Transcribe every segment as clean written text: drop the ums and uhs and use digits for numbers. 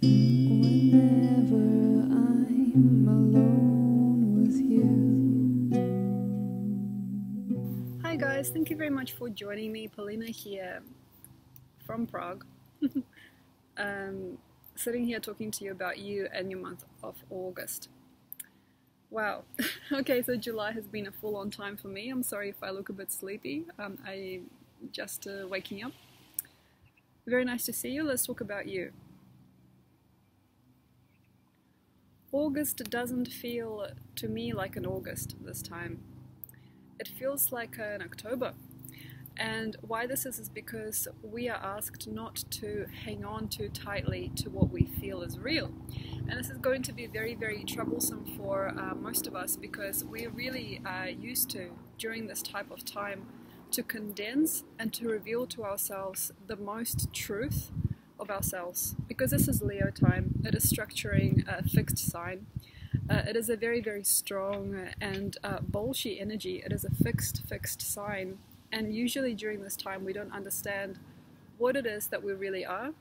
Whenever I'm alone with you. Hi guys, thank you very much for joining me. Polina here from Prague. Sitting here talking to you about you and your month of August. Wow. Okay, so July has been a full-on time for me. I'm sorry if I look a bit sleepy. I'm just waking up. Very nice to see you. Let's talk about you. August doesn't feel to me like an August this time. It feels like an October. And why this is because we are asked not to hang on too tightly to what we feel is real. And this is going to be very, very troublesome for most of us, because we really are used to, during this type of time, to condense and to reveal to ourselves the most truth of ourselves. Because this is Leo time, it is structuring a fixed sign. It is a very, very strong and bolshy energy. It is a fixed sign. And usually during this time we don't understand what it is that we really are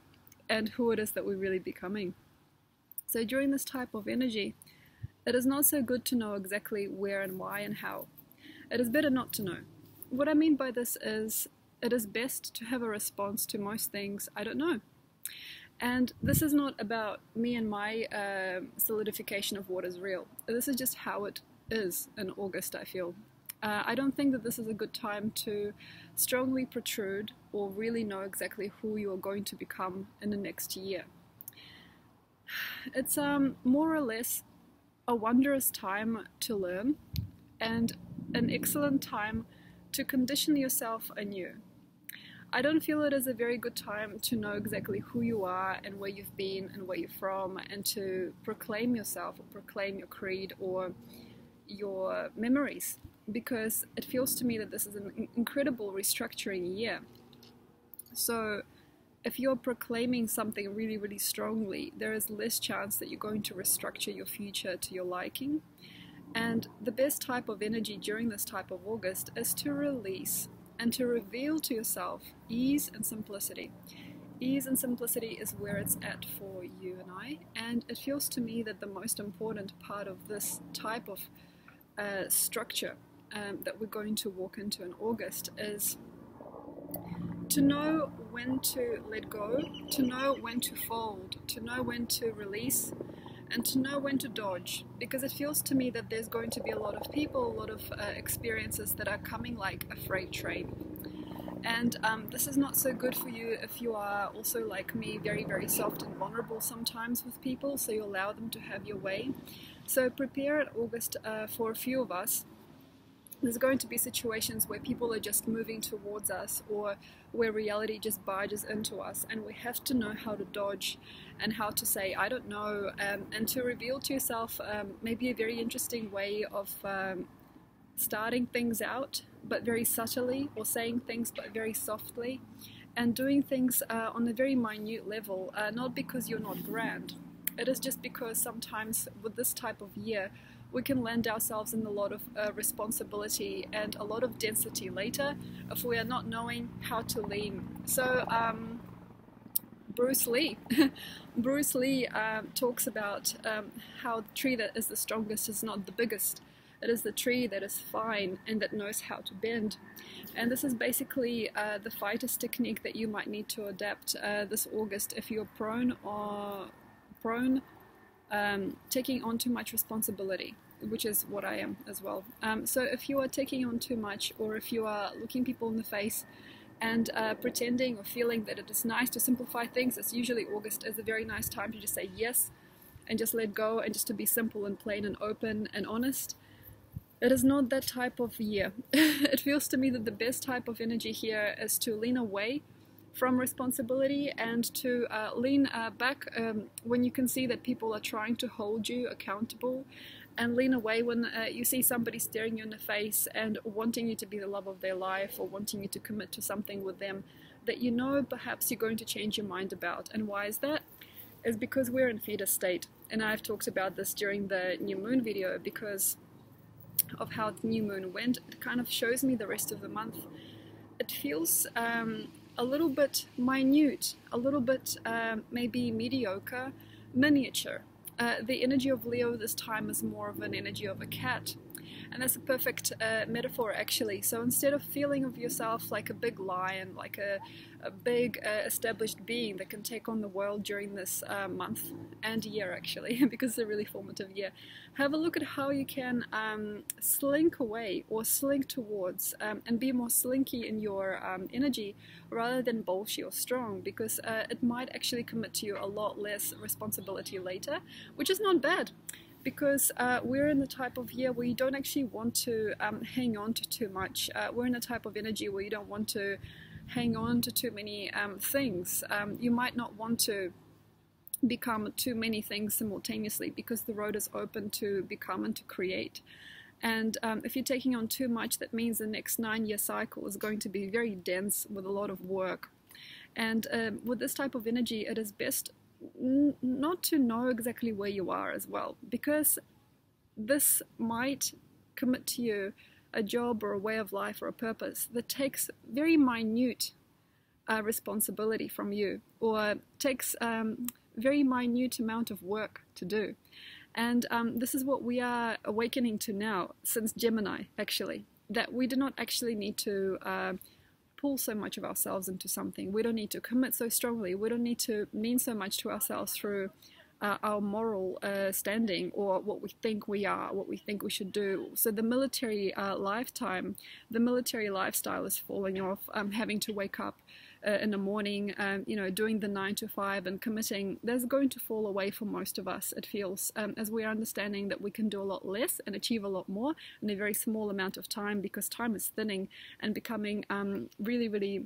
and who it is that we're really becoming. So during this type of energy, it is not so good to know exactly where and why and how. It is better not to know. What I mean by this is, it is best to have a response to most things I don't know. And this is not about me and my solidification of what is real. This is just how it is in August, I feel. I don't think that this is a good time to strongly protrude or really know exactly who you are going to become in the next year. It's more or less a wondrous time to learn and an excellent time to condition yourself anew. I don't feel it is a very good time to know exactly who you are and where you've been and where you're from, and to proclaim yourself or proclaim your creed or your memories, because it feels to me that this is an incredible restructuring year. So if you're proclaiming something really, really strongly, there is less chance that you're going to restructure your future to your liking. And the best type of energy during this type of August is to release and to reveal to yourself ease and simplicity. Ease and simplicity is where it's at for you and I, and it feels to me that the most important part of this type of structure that we're going to walk into in August is to know when to let go, to know when to fold, to know when to release, and to know when to dodge. Because it feels to me that there's going to be a lot of people, a lot of experiences that are coming like a freight train. And this is not so good for you if you are also, like me, very, very soft and vulnerable sometimes with people, so you allow them to have your way. So prepare at August for a few of us. There's going to be situations where people are just moving towards us, or where reality just barges into us, and we have to know how to dodge and how to say, I don't know, and to reveal to yourself maybe a very interesting way of starting things out, but very subtly, or saying things but very softly, and doing things on a very minute level, not because you're not grand. It is just because sometimes with this type of year, we can land ourselves in a lot of responsibility and a lot of density later if we are not knowing how to lean. So Bruce Lee talks about how the tree that is the strongest is not the biggest. It is the tree that is fine and that knows how to bend. And this is basically the fighter's technique that you might need to adapt this August if you're prone taking on too much responsibility, which is what I am as well. So if you are taking on too much, or if you are looking people in the face and pretending or feeling that it is nice to simplify things, it's usually August is a very nice time to just say yes and just let go, and just to be simple and plain and open and honest. It is not that type of year. It feels to me that the best type of energy here is to lean away from responsibility and to lean back when you can see that people are trying to hold you accountable, and lean away when you see somebody staring you in the face and wanting you to be the love of their life, or wanting you to commit to something with them that you know perhaps you're going to change your mind about. And why is that? Is because we're in fetus state, and I've talked about this during the new moon video. Because of how the new moon went, it kind of shows me the rest of the month. It feels a a little bit minute, a little bit maybe mediocre, miniature. The energy of Leo this time is more of an energy of a cat. And that's a perfect metaphor, actually. So instead of feeling of yourself like a big lion, like a big established being that can take on the world during this month and year, actually, because it's a really formative year, have a look at how you can slink away or slink towards and be more slinky in your energy rather than bolshy or strong, because it might actually commit to you a lot less responsibility later, which is not bad. Because we're in the type of year where you don't actually want to hang on to too much. We're in a type of energy where you don't want to hang on to too many things. You might not want to become too many things simultaneously, because the road is open to become and to create. And if you're taking on too much, that means the next 9-year cycle is going to be very dense with a lot of work. And with this type of energy, it is best not to know exactly where you are as well, because this might commit to you a job or a way of life or a purpose that takes very minute responsibility from you, or takes very minute amount of work to do. And this is what we are awakening to now, since Gemini, actually, that we do not actually need to pull so much of ourselves into something. We don't need to commit so strongly. We don't need to mean so much to ourselves through our moral standing, or what we think we are, what we think we should do. So the military the military lifestyle is falling off. Having to wake up in the morning, doing the 9 to 5 and committing, that's going to fall away for most of us, it feels, as we are understanding that we can do a lot less and achieve a lot more in a very small amount of time, because time is thinning and becoming really, really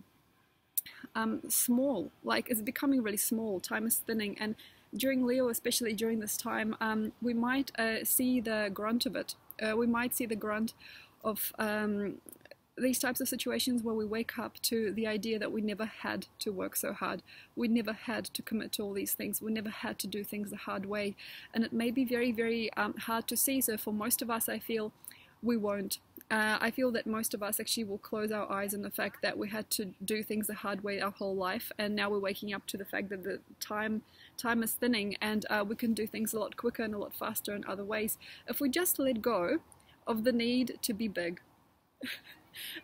small. Like, it's becoming really small. Time is thinning, and during Leo, especially during this time, we might see the grunt of it. We might see the grunt of these types of situations where we wake up to the idea that we never had to work so hard. We never had to commit to all these things. We never had to do things the hard way. And it may be very, very hard to see. So for most of us, I feel we won't. I feel that most of us actually will close our eyes on the fact that we had to do things the hard way our whole life, and now we're waking up to the fact that the time is thinning, and we can do things a lot quicker and a lot faster in other ways if we just let go of the need to be big.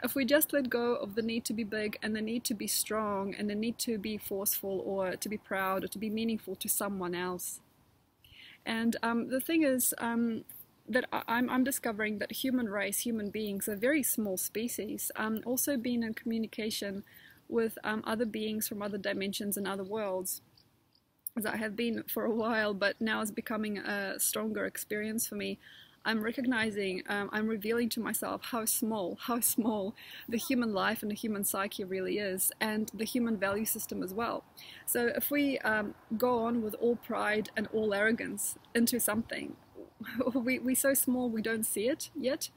If we just let go of the need to be big and the need to be strong and the need to be forceful or to be proud or to be meaningful to someone else. And the thing is, that I'm discovering that human race, human beings, are a very small species. Also being in communication with other beings from other dimensions and other worlds, as I have been for a while, but now is becoming a stronger experience for me. I'm recognizing, I'm revealing to myself how small the human life and the human psyche really is, and the human value system as well. So if we go on with all pride and all arrogance into something, we're so small we don't see it yet.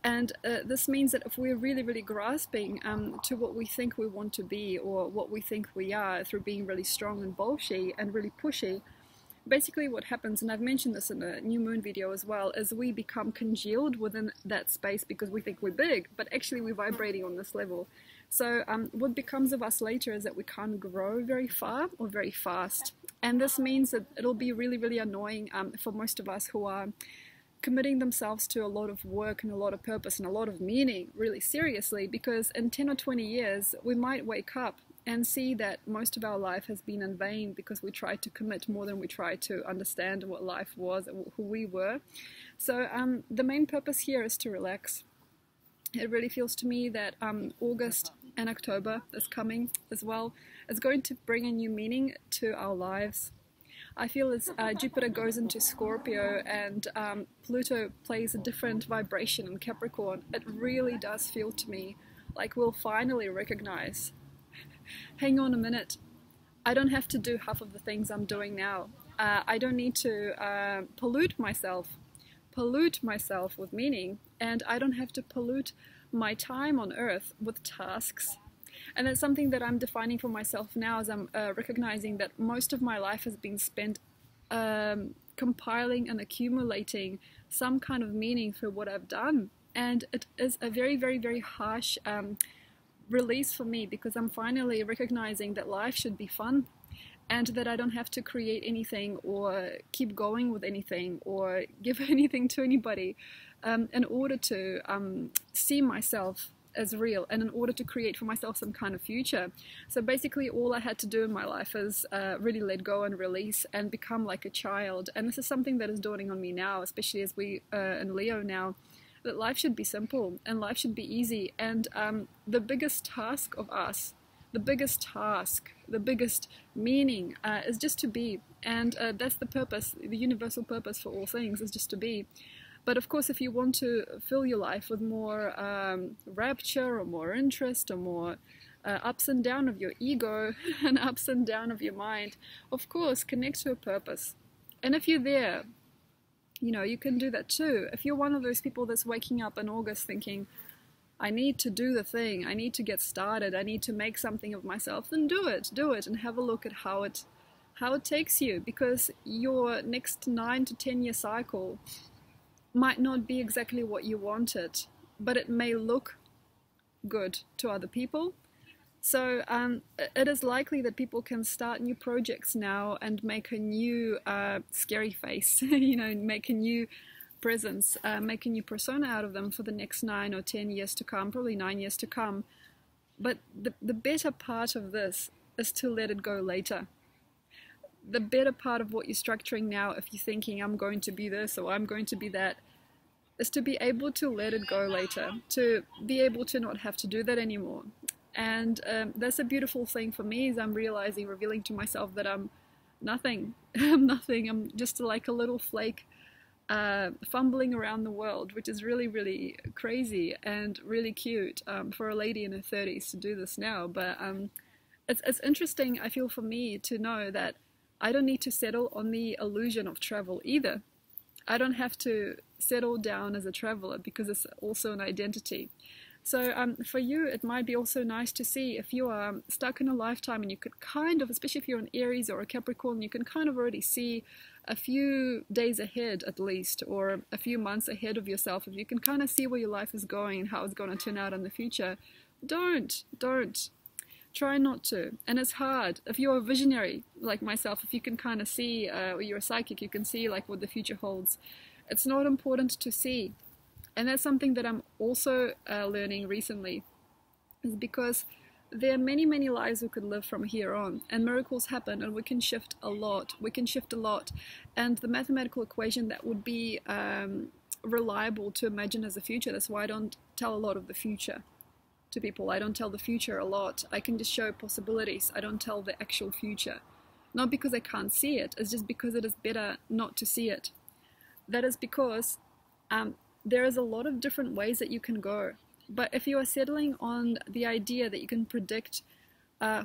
And this means that if we're really, really grasping to what we think we want to be, or what we think we are, through being really strong and bolshy and really pushy, basically what happens, and I've mentioned this in the new moon video as well, is we become congealed within that space because we think we're big, but actually we're vibrating on this level. So what becomes of us later is that we can't grow very far or very fast. And this means that it'll be really, really annoying for most of us who are committing themselves to a lot of work and a lot of purpose and a lot of meaning really seriously, because in 10 or 20 years we might wake up and see that most of our life has been in vain because we tried to commit more than we tried to understand what life was and who we were. So the main purpose here is to relax. It really feels to me that August and October is coming as well. It's going to bring a new meaning to our lives. I feel as Jupiter goes into Scorpio and Pluto plays a different vibration in Capricorn, it really does feel to me like we'll finally recognize, hang on a minute, I don't have to do half of the things I'm doing now. I don't need to pollute myself with meaning, and I don't have to pollute my time on Earth with tasks. And that's something that I'm defining for myself now, as I'm recognizing that most of my life has been spent compiling and accumulating some kind of meaning for what I've done. And it is a very, very, very harsh release for me, because I'm finally recognizing that life should be fun, and that I don't have to create anything or keep going with anything or give anything to anybody in order to see myself as real, and in order to create for myself some kind of future. So basically all I had to do in my life is really let go and release and become like a child. And this is something that is dawning on me now, especially as we in Leo now, that life should be simple and life should be easy. And the biggest task of us, the biggest meaning is just to be. And that's the purpose, the universal purpose for all things, is just to be. But of course, if you want to fill your life with more rapture or more interest or more ups and down of your ego and ups and down of your mind, of course, connect to a purpose. And if you're there, you can do that too. If you're one of those people that's waking up in August thinking, I need to do the thing, I need to get started, I need to make something of myself, then do it, and have a look at how it takes you, because your next 9 to 10 year cycle might not be exactly what you wanted, but it may look good to other people. So it is likely that people can start new projects now and make a new scary face, make a new presence, make a new persona out of them for the next 9 or 10 years to come, probably 9 years to come. But the better part of this is to let it go later. The better part of what you're structuring now, if you're thinking I'm going to be this or I'm going to be that, is to be able to let it go later, to be able to not have to do that anymore. And that's a beautiful thing for me, is I'm revealing to myself that I'm nothing. I'm just like a little flake fumbling around the world, which is really, really crazy and really cute for a lady in her 30s to do this now. But it's interesting, I feel, for me to know that I don't need to settle on the illusion of travel either. I don't have to settle down as a traveler, because it's also an identity. So for you, it might be also nice to see if you are stuck in a lifetime, and you could kind of, especially if you're an Aries or a Capricorn, you can kind of already see a few days ahead at least, or a few months ahead of yourself. If you can kind of see where your life is going and how it's going to turn out in the future, don't. Try not to. And it's hard. If you're a visionary like myself, if you can kind of see, or you're a psychic, you can see like what the future holds. It's not important to see. And that's something that I'm also learning recently, is because there are many, many lives we could live from here on, and miracles happen, and we can shift a lot. And the mathematical equation that would be reliable to imagine as a future, that's why I don't tell a lot of the future to people. I don't tell the future a lot. I can just show possibilities. I don't tell the actual future. Not because I can't see it, it's just because it is better not to see it. That is because there is a lot of different ways that you can go. But if you are settling on the idea that you can predict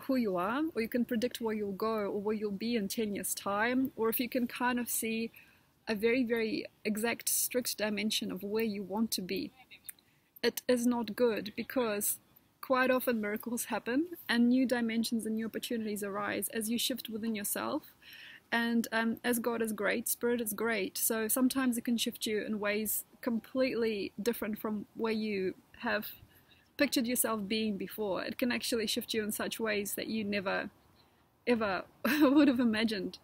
who you are, or you can predict where you'll go, or where you'll be in 10 years' time, or if you can kind of see a very, very exact, strict dimension of where you want to be, it is not good, because quite often miracles happen and new dimensions and new opportunities arise as you shift within yourself. And as God is great, Spirit is great. So sometimes it can shift you in ways completely different from where you have pictured yourself being before. It can actually shift you in such ways that you never, ever would have imagined.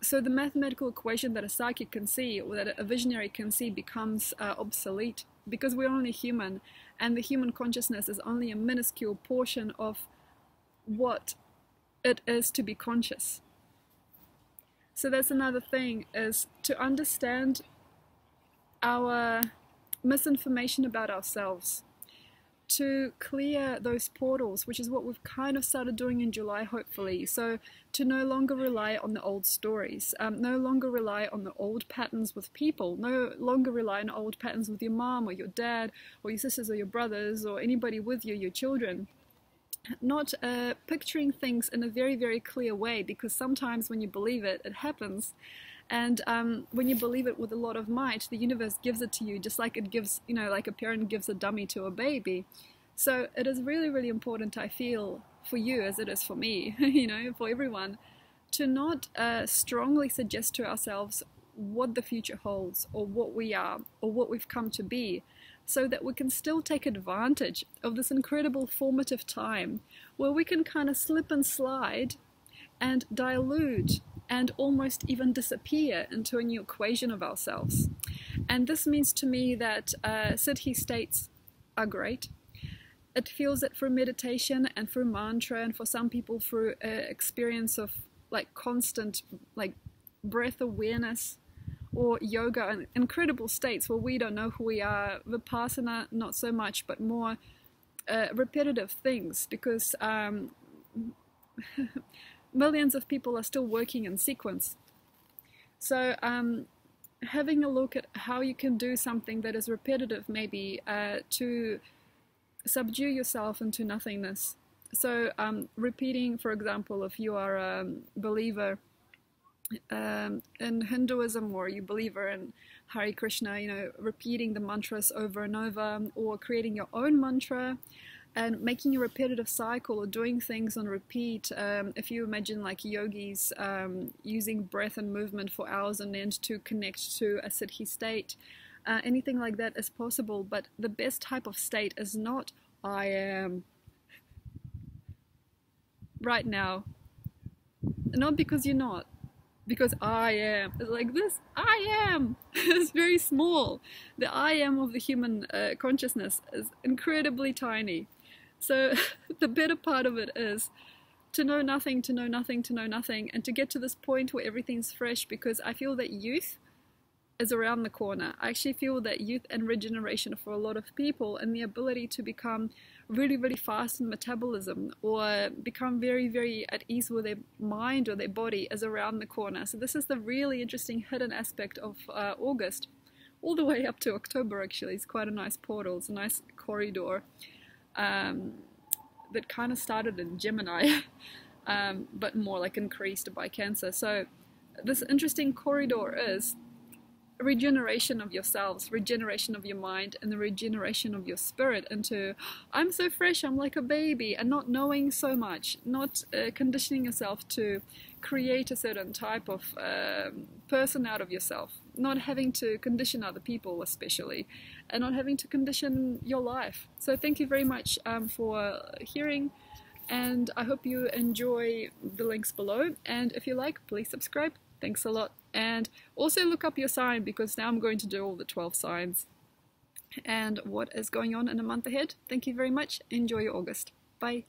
So the mathematical equation that a psychic can see, or that a visionary can see, becomes obsolete, because we're only human, and the human consciousness is only a minuscule portion of what it is to be conscious. So that's another thing, is to understand our misinformation about ourselves, to clear those portals, which is what we've kind of started doing in July, hopefully. So to no longer rely on the old stories, no longer rely on the old patterns with people, no longer rely on old patterns with your mom or your dad or your sisters or your brothers or anybody with you, your children. Not picturing things in a very, very clear way, because sometimes when you believe it, it happens. And when you believe it with a lot of might, the universe gives it to you, just like it gives, like a parent gives a dummy to a baby. So it is really, really important, I feel, for you as it is for me, for everyone, to not strongly suggest to ourselves what the future holds, or what we are, or what we've come to be, so that we can still take advantage of this incredible formative time where we can kind of slip and slide and dilute and almost even disappear into a new equation of ourselves. And this means to me that siddhi states are great. It feels that through meditation and through mantra, and for some people through experience of like constant like breath awareness or yoga, and incredible states where we don't know who we are, vipassana not so much, but more repetitive things, because millions of people are still working in sequence. So having a look at how you can do something that is repetitive, maybe to subdue yourself into nothingness. So repeating, for example, if you are a believer in Hinduism, or you believer in Hare Krishna, you know, repeating the mantras over and over, or creating your own mantra and making a repetitive cycle, or doing things on repeat. If you imagine like yogis using breath and movement for hours on end to connect to a siddhi state, anything like that is possible. But the best type of state is not I am right now, not because you're not, because I am. It's like this, I am. It's very small. The I am of the human consciousness is incredibly tiny. So the better part of it is to know nothing, to know nothing, to know nothing, and to get to this point where everything's fresh, because I feel that youth is around the corner. I actually feel that youth and regeneration for a lot of people, and the ability to become really, really fast in metabolism, or become very, very at ease with their mind or their body, is around the corner. So this is the really interesting hidden aspect of August, all the way up to October. Actually, it's quite a nice portal. It's a nice corridor that kind of started in Gemini, but more like increased by Cancer. So this interesting corridor is regeneration of yourselves, regeneration of your mind, and the regeneration of your spirit into, I'm so fresh, I'm like a baby, and not knowing so much, not conditioning yourself to create a certain type of person out of yourself, not having to condition other people especially, and not having to condition your life. So thank you very much for hearing, and I hope you enjoy the links below, and if you like, please subscribe. Thanks a lot. And also look up your sign, because now I'm going to do all the 12 signs and what is going on in a month ahead. Thank you very much. Enjoy your August. Bye.